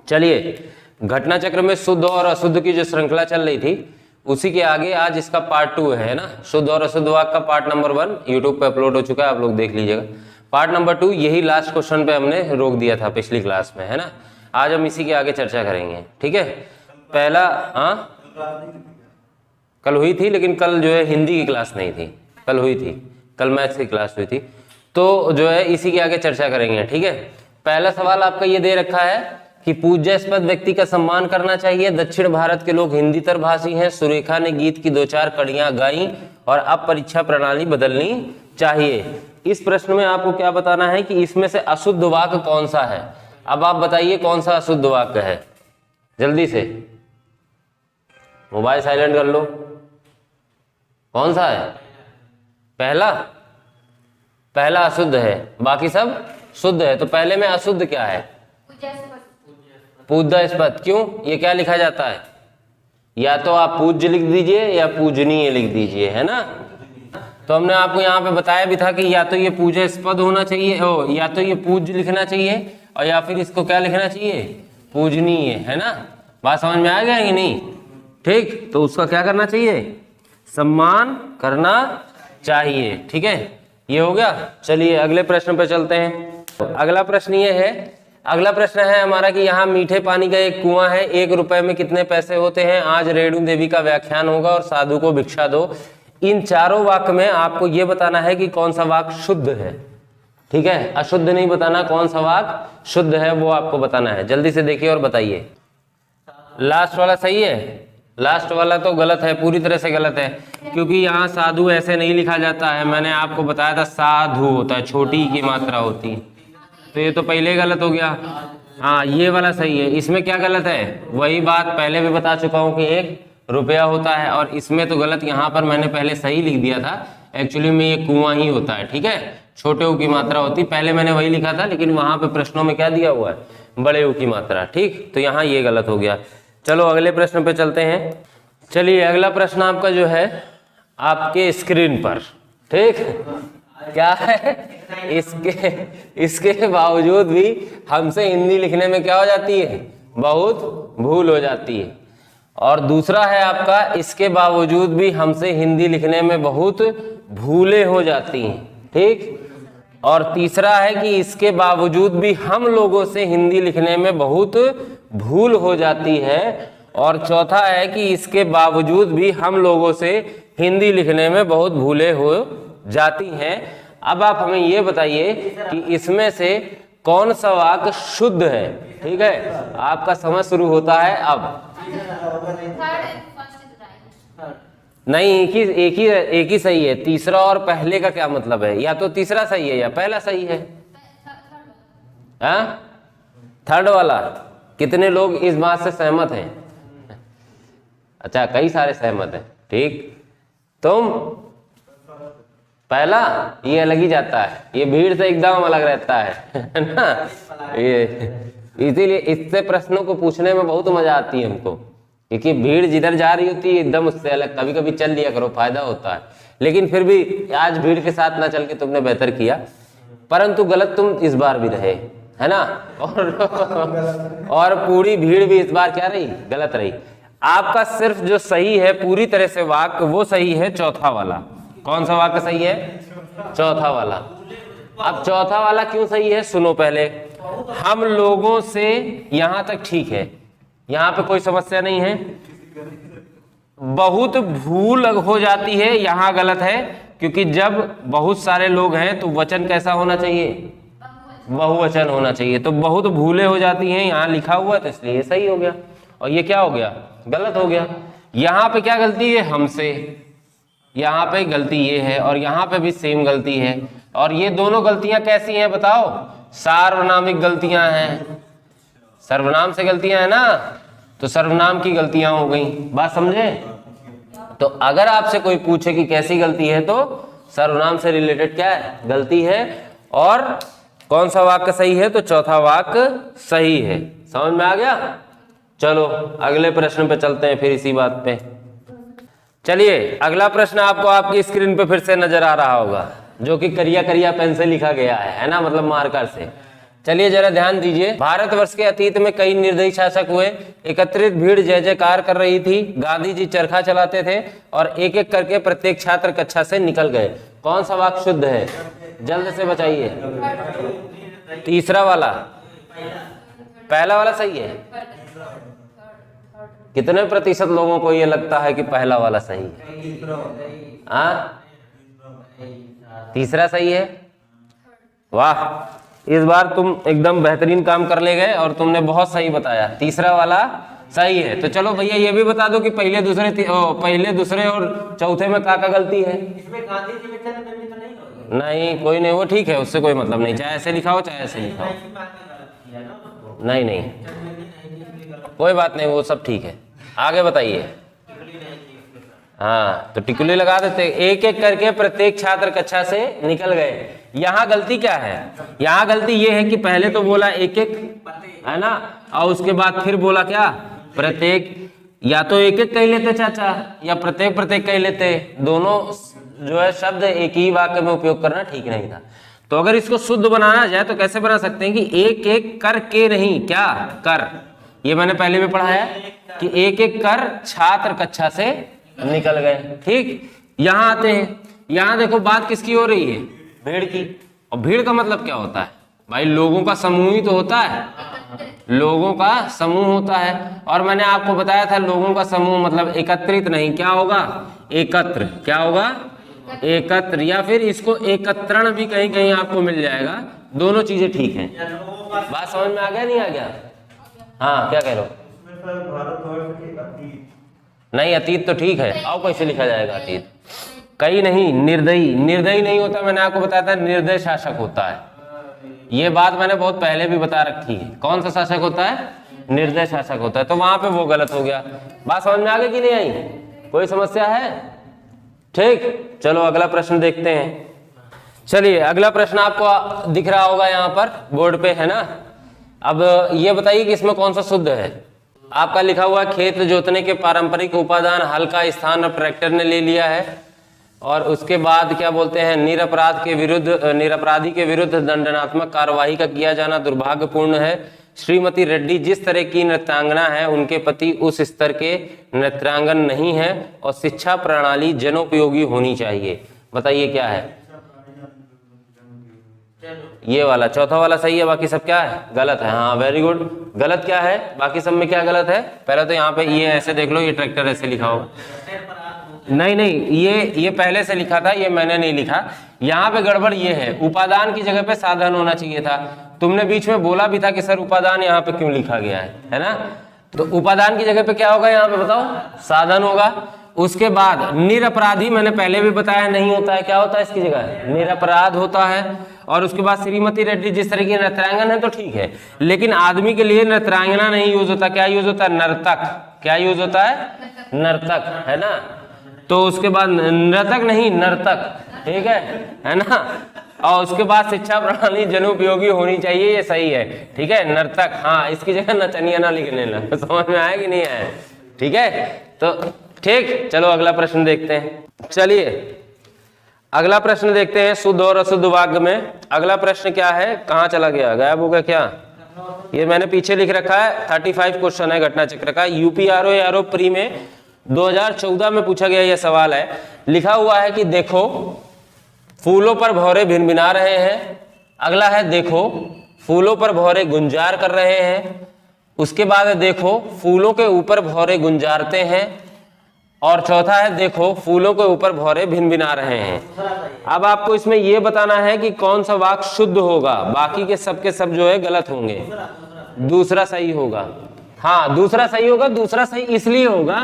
चलिए, घटना चक्र में शुद्ध और अशुद्ध की जो श्रृंखला चल रही थी उसी के आगे आज इसका पार्ट 2 है ना। शुद्ध और अशुद्ध वाक्य का पार्ट नंबर 1 यूट्यूब पे अपलोड हो चुका है, आप लोग देख लीजिएगा। पार्ट नंबर 2 यही लास्ट क्वेश्चन पे हमने रोक दिया था पिछली क्लास में, है ना। आज हम इसी के आगे चर्चा करेंगे, ठीक है। पहला, हाँ कल हुई थी, लेकिन कल जो है हिंदी की क्लास नहीं थी, कल हुई थी, कल मैथ्स की क्लास हुई थी। तो जो है इसी के आगे चर्चा करेंगे, ठीक है। पहला सवाल आपका ये दे रखा है कि पूज्यास्पद व्यक्ति का सम्मान करना चाहिए। दक्षिण भारत के लोग हिंदीतर भाषी हैं। सुरेखा ने गीत की 2-4 कड़ियां गाई और अब परीक्षा प्रणाली बदलनी चाहिए। इस प्रश्न में आपको क्या बताना है कि इसमें से अशुद्ध वाक्य कौन सा है। अब आप बताइए कौन सा अशुद्ध वाक्य है, जल्दी से, मोबाइल साइलेंट कर लो। कौन सा है? पहला अशुद्ध है, बाकी सब शुद्ध है। तो पहले में अशुद्ध क्या है? पूज्यास्पद। क्यों? ये क्या लिखा जाता है? या तो आप पूज्य लिख दीजिए या पूजनीय लिख दीजिए, है ना। तो हमने आपको यहाँ पे बताया भी था कि या तो ये पूज्यास्पद होना चाहिए, या तो ये पूज्य लिखना चाहिए, और या फिर इसको क्या लिखना चाहिए? पूजनीय, है ना। बात समझ में आ गया कि नहीं? ठीक, तो उसका क्या करना चाहिए? सम्मान करना चाहिए, ठीक है। ये हो गया। चलिए अगले प्रश्न पे चलते हैं। अगला प्रश्न ये है, अगला प्रश्न है हमारा कि यहाँ मीठे पानी का एक कुआं है, 1 रुपए में कितने पैसे होते हैं? आज रेणु देवी का व्याख्यान होगा और साधु को भिक्षा दो। इन चारों वाक्य में आपको ये बताना है कि कौन सा वाक्य शुद्ध है, ठीक है। अशुद्ध नहीं बताना, कौन सा वाक्य शुद्ध है वो आपको बताना है। जल्दी से देखिए और बताइए। लास्ट वाला सही है? लास्ट वाला तो गलत है, पूरी तरह से गलत है, क्योंकि यहाँ साधु ऐसे नहीं लिखा जाता है। मैंने आपको बताया था साधु होता है, छोटी की मात्रा होती है, तो ये तो पहले गलत हो गया। हाँ, ये वाला सही है। इसमें क्या गलत है? वही बात पहले भी बता चुका हूँ कि 1 रुपया होता है, और इसमें तो गलत, यहाँ पर मैंने पहले सही लिख दिया था। एक्चुअली में ये कुआं ही होता है, ठीक है। छोटे ऊ की मात्रा होती, पहले मैंने वही लिखा था, लेकिन वहां पे प्रश्नों में क्या दिया हुआ है? बड़े ऊ की मात्रा, ठीक। तो यहाँ ये गलत हो गया। चलो अगले प्रश्न पे चलते हैं। चलिए अगला प्रश्न आपका जो है आपके स्क्रीन पर, ठीक। क्या है? इसके बावजूद भी हमसे हिंदी लिखने में क्या हो जाती है? बहुत भूल हो जाती है। और दूसरा है आपका, इसके बावजूद भी हमसे हिंदी लिखने में बहुत भूलें हो जाती हैं, ठीक। और तीसरा है कि इसके बावजूद भी हम लोगों से हिंदी लिखने में बहुत भूल हो जाती है। और चौथा है कि इसके बावजूद भी हम लोगों से हिंदी लिखने में बहुत भूलें हो जाती हैं। अब आप हमें ये बताइए कि इसमें से कौन सा वाक्य शुद्ध है, ठीक है। आपका समय शुरू होता है अब। नहीं, एक ही सही है। तीसरा और पहले का क्या मतलब है? या तो तीसरा सही है या पहला सही है। हाँ, थर्ड वाला। कितने लोग इस बात से सहमत हैं? अच्छा, कई सारे सहमत हैं, ठीक। तुम पहला, ये अलग ही जाता है, ये भीड़ से एकदम अलग रहता है ना। ये इसीलिए इससे प्रश्नों को पूछने में बहुत मजा आती है हमको, क्योंकि भीड़ जिधर जा रही होती है एकदम उससे अलग। कभी कभी चल लिया करो, फायदा होता है। लेकिन फिर भी आज भीड़ के साथ ना चल के तुमने बेहतर किया, परंतु गलत तुम इस बार भी रहे, है ना। और पूरी भीड़ भी इस बार क्या रही? गलत रही। आपका सिर्फ जो सही है पूरी तरह से वाक्य, वो सही है चौथा वाला। कौन सा वाक्य सही है? चौथा वाला। अब चौथा वाला क्यों सही है? सुनो पहले। हम लोगों से यहां तक ठीक है, यहां पे कोई समस्या नहीं है। बहुत भूल हो जाती है, यहां गलत है, क्योंकि जब बहुत सारे लोग हैं तो वचन कैसा होना चाहिए? बहुवचन होना चाहिए। तो बहुत भूलें हो जाती हैं, यहां लिखा हुआ, तो इसलिए सही हो गया। और ये क्या हो गया? गलत हो गया। यहां पे क्या गलती है? हमसे। यहाँ पे गलती ये है, और यहाँ पे भी सेम गलती है। और ये दोनों गलतियां कैसी हैं बताओ? सार्वनामिक गलतियां हैं। सर्वनाम से गलतियां हैं ना, तो सर्वनाम की गलतियां हो गई। बात समझे? तो अगर आपसे कोई पूछे कि कैसी गलती है, तो सर्वनाम से रिलेटेड क्या है? गलती है। और कौन सा वाक्य सही है? तो चौथा वाक्य सही है। समझ में आ गया? चलो अगले प्रश्न पे चलते हैं फिर इसी बात पे। चलिए अगला प्रश्न आपको आपकी स्क्रीन पे फिर से नजर आ रहा होगा, जो कि करिया करिया पेन से लिखा गया है ना, मतलब मार्कर से। चलिए जरा ध्यान दीजिए। भारतवर्ष के अतीत में कई निर्दयी शासक हुए। एकत्रित भीड़ जय जयकार कर रही थी। गांधी जी चरखा चलाते थे और एक एक करके प्रत्येक छात्र कक्षा से निकल गए। कौन सा वाक्य शुद्ध है? जल्द से बताइए। तीसरा वाला, पहला वाला सही है। कितने प्रतिशत लोगों को ये लगता है कि पहला वाला सही है? हाँ, तीसरा सही है। वाह, इस बार तुम एकदम बेहतरीन काम कर ले गए और तुमने बहुत सही बताया। तीसरा वाला सही है। तो चलो भैया ये भी बता दो कि पहले दूसरे और चौथे में का गलती है? इसमें गांधी जी में तो नहीं, कोई नहीं, वो ठीक है, उससे कोई मतलब नहीं। चाहे ऐसे लिखा हो चाहे ऐसे लिखा हो, नहीं नहीं कोई बात नहीं, वो सब ठीक है। आगे बताइए। हाँ, तो टिकुली लगा देते। एक एक करके प्रत्येक छात्र कक्षा से निकल गए। यहाँ गलती क्या है? यहाँ गलती ये है कि पहले तो बोला एक एक, है ना, और उसके बाद फिर बोला क्या? प्रत्येक। या तो एक एक कह लेते चाचा, या प्रत्येक प्रत्येक कह लेते। दोनों जो है शब्द एक ही वाक्य में उपयोग करना ठीक नहीं था। तो अगर इसको शुद्ध बनाना जाए तो कैसे बना सकते हैं कि एक एक कर के नहीं, क्या कर, ये मैंने पहले भी पढ़ा है कि एक एक कर छात्र कक्षा से निकल गए। ठीक, यहाँ आते हैं। यहाँ देखो बात किसकी हो रही है? भीड़ की। और भीड़ का मतलब क्या होता है भाई? लोगों का समूह ही तो होता है, लोगों का समूह होता है। और मैंने आपको बताया था लोगों का समूह मतलब एकत्रित नहीं, क्या होगा? एकत्र। क्या होगा? एकत्र, या फिर इसको एकत्रण भी कहीं कहीं आपको मिल जाएगा। दोनों चीजें ठीक हैं। बात समझ में आ गया नहीं आ गया? हाँ, क्या कह रहे हो? नहीं, अतीत तो ठीक है। आओ कैसे लिखा जाएगा अतीत? कई नहीं, निर्दयी। निर्दयी नहीं होता, मैंने आपको बताया था निर्दय शासक होता है। ये बात मैंने बहुत पहले भी बता रखी है। कौन सा शासक होता है? निर्दय शासक होता है। तो वहां पे वो गलत हो गया। बात समझ में आ गई कि नहीं आई? कोई समस्या है? ठीक, चलो अगला प्रश्न देखते हैं। चलिए अगला प्रश्न आपको दिख रहा होगा यहाँ पर बोर्ड पे, है ना। अब ये बताइए कि इसमें कौन सा शुद्ध है? आपका लिखा हुआ खेत जोतने के पारंपरिक उपादान हल का स्थान अब ट्रैक्टर ने ले लिया है। और उसके बाद क्या बोलते हैं? निरपराधी के विरुद्ध दंडात्मक कार्यवाही का किया जाना दुर्भाग्यपूर्ण है। श्रीमती रेड्डी जिस तरह की नृत्यांगना है उनके पति उस स्तर के नृत्यांगन नहीं है। और शिक्षा प्रणाली जनोपयोगी होनी चाहिए। बताइए क्या है? ये वाला चौथा वाला सही है, बाकी सब क्या है? गलत है। हाँ, वेरी गुड। गलत क्या है? बाकी सब में क्या गलत है? पहले तो यहाँ पे ये ऐसे देख लो, ये ट्रैक्टर ऐसे लिखा होगा। नहीं, ये पहले से लिखा था, ये मैंने नहीं लिखा। यहाँ पे गड़बड़ ये है, उपादान की जगह पे साधन होना चाहिए था। तुमने बीच में बोला भी था कि सर उपादान यहाँ पे क्यों लिखा गया है ना। तो उपादान की जगह पे क्या होगा यहाँ पे बताओ? साधन होगा। उसके बाद निरपराधी मैंने पहले भी बताया नहीं होता है। क्या होता है इसकी जगह? निरपराध होता है। और उसके बाद श्रीमती रेड्डी जिस तरह की नृत्यांगन है तो ठीक है, लेकिन आदमी के लिए नृत्यांगना नहीं यूज होता। क्या यूज होता है? नर्तक। क्या यूज होता है? नर्तक, है ना। तो उसके बाद नर्तक नहीं, नर्तक, ठीक है ना। और उसके बाद शिक्षा प्रणाली जनोपयोगी होनी चाहिए, ये सही है, ठीक है। नर्तक, हाँ, इसकी जगह नचनिया ना लिखने लगा। समझ में आया कि नहीं आया? ठीक है, तो ठीक, चलो अगला प्रश्न देखते हैं। चलिए अगला प्रश्न देखते हैं शुद्ध और अशुद्ध वाक्य में। अगला प्रश्न क्या है? कहाँ चला गया? गायब हो गया क्या? ये मैंने पीछे लिख रखा है। 35 क्वेश्चन है घटना चक्र का। यूपीआरओ प्री में 2014 में पूछा गया यह सवाल है। लिखा हुआ है कि देखो फूलों पर भौरे भिनभिना रहे हैं। अगला है देखो फूलों पर भौरे गुंजार कर रहे हैं। उसके बाद है देखो फूलों के ऊपर भौरे गुंजारते हैं। और चौथा है देखो फूलों के ऊपर भौरे भिनभिना रहे हैं। अब आपको इसमें यह बताना है कि कौन सा वाक्य शुद्ध होगा। बाकी के सब जो है गलत होंगे। दूसरा सही होगा। हाँ, दूसरा सही होगा। दूसरा सही इसलिए होगा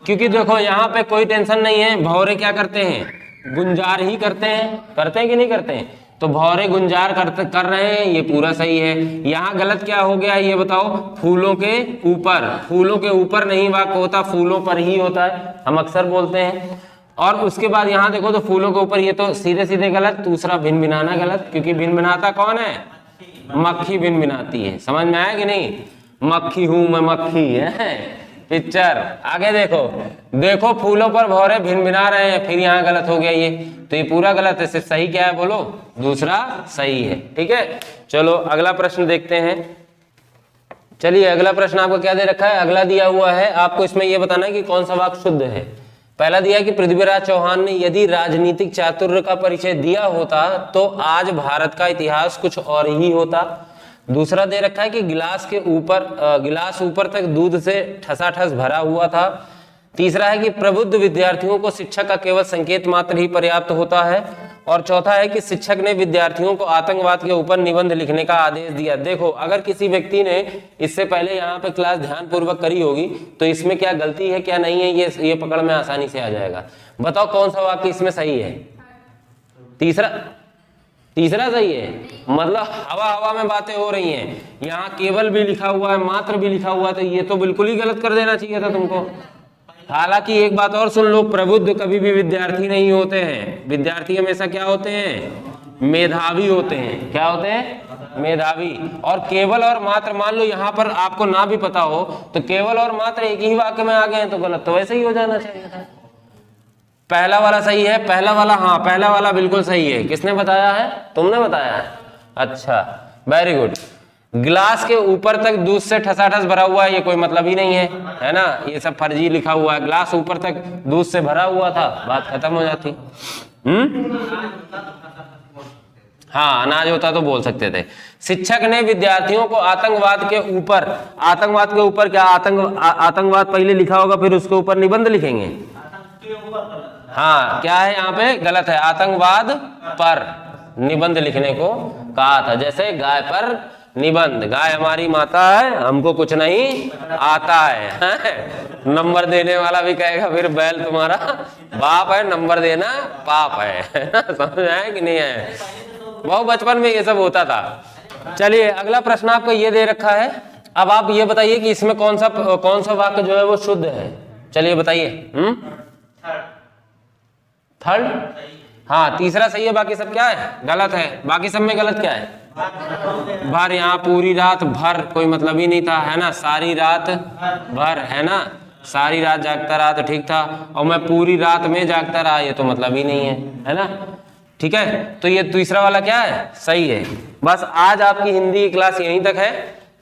क्योंकि देखो यहाँ पे कोई टेंशन नहीं है। भौरे क्या करते हैं? गुंजार ही करते हैं। करते हैं कि नहीं करते हैं? तो भौरे गुंजार कर रहे हैं, ये पूरा सही है। यहाँ गलत क्या हो गया ये बताओ? फूलों के ऊपर। फूलों के ऊपर नहीं वाक्य होता, फूलों पर ही होता है, हम अक्सर बोलते हैं। और उसके बाद यहाँ देखो तो फूलों के ऊपर, ये तो सीधे सीधे गलत। दूसरा भिनभिनाना गलत, क्योंकि भिनभिनाता कौन है? मक्खी भिनभिनाती है। समझ में आया कि नहीं? मक्खी हूं मैं, मक्खी है पिक्चर। आगे देखो, देखो फूलों पर भौरे भिनभिना रहे हैं, फिर यहाँ गलत हो गया ये, तो ये पूरा गलत है। सिर्फ सही क्या है बोलो? दूसरा सही है, ठीक है। चलो अगला प्रश्न देखते हैं। चलिए अगला प्रश्न आपको क्या दे रखा है, अगला दिया हुआ है आपको, इसमें यह बताना है कि कौन सा वाक्य शुद्ध है। पहला दिया है कि पृथ्वीराज चौहान ने यदि राजनीतिक चातुर्य का परिचय दिया होता तो आज भारत का इतिहास कुछ और ही होता। दूसरा दे रखा है कि गिलास ऊपर तक दूध से ठसाठस भरा हुआ था। तीसरा है कि प्रबुद्ध विद्यार्थियों को शिक्षक का केवल संकेत मात्र ही पर्याप्त होता है। और चौथा है कि शिक्षक ने विद्यार्थियों को आतंकवाद के ऊपर निबंध लिखने का आदेश दिया। देखो अगर किसी व्यक्ति ने इससे पहले यहाँ पे क्लास ध्यानपूर्वक करी होगी तो इसमें क्या गलती है क्या नहीं है ये पकड़ में आसानी से आ जाएगा। बताओ कौन सा वाक्य इसमें सही है? तीसरा सही है। मतलब हवा हवा में बातें हो रही हैं, यहाँ केवल भी लिखा हुआ है, मात्र भी लिखा हुआ है, तो ये तो बिल्कुल ही गलत कर देना चाहिए था तुमको। हालांकि एक बात और सुन लो, प्रबुद्ध कभी भी विद्यार्थी नहीं होते हैं। विद्यार्थी हमेशा क्या होते हैं? मेधावी होते हैं। क्या होते हैं? मेधावी। और केवल और मात्र, मान लो यहाँ पर आपको ना भी पता हो तो केवल और मात्र एक ही वाक्य में आ गए हैं तो गलत तो वैसे ही हो जाना चाहिए था। पहला वाला सही है, पहला वाला, हाँ पहला वाला बिल्कुल सही है। किसने बताया है? तुमने बताया है। अच्छा वेरी गुड। गिलास के ऊपर तक दूध से ठसाठस भरा हुआ है, ये कोई मतलब ही नहीं है ना, ये सब फर्जी लिखा हुआ है। गिलास ऊपर तक दूध से भरा हुआ था, बात खत्म हो जाती। हाँ अनाज होता तो बोल सकते थे। शिक्षक ने विद्यार्थियों को आतंकवाद के ऊपर क्या आतंकवाद पहले लिखा होगा फिर उसके ऊपर निबंध लिखेंगे। हाँ क्या है यहाँ पे गलत है, आतंकवाद पर निबंध लिखने को कहा था। जैसे गाय पर निबंध, गाय हमारी माता है हमको कुछ नहीं आता है। नंबर देने वाला भी कहेगा फिर बैल तुम्हारा बाप है, नंबर देना पाप है। समझ आए कि नहीं है? बहुत बचपन में ये सब होता था। चलिए अगला प्रश्न आपको ये दे रखा है। अब आप ये बताइए कि इसमें कौन सा वाक्य जो है वो शुद्ध है। चलिए बताइए। थर्ड, हाँ तीसरा सही है, बाकी सब क्या है? गलत है। बाकी सब में गलत क्या है? भर, यहाँ पूरी रात भर कोई मतलब ही नहीं था, है ना। सारी रात भर, है ना, सारी रात जागता रहा तो ठीक था, और मैं पूरी रात में जागता रहा ये तो मतलब ही नहीं है ना। ठीक है, तो ये तीसरा वाला क्या है? सही है। बस आज आपकी हिंदी की क्लास यहीं तक है।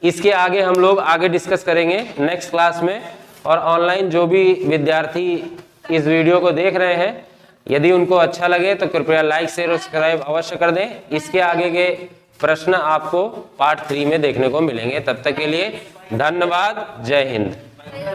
इसके आगे हम लोग आगे डिस्कस करेंगे नेक्स्ट क्लास में। और ऑनलाइन जो भी विद्यार्थी इस वीडियो को देख रहे हैं, यदि उनको अच्छा लगे तो कृपया लाइक शेयर और सब्सक्राइब अवश्य कर दें। इसके आगे के प्रश्न आपको पार्ट 3 में देखने को मिलेंगे। तब तक के लिए धन्यवाद। जय हिंद।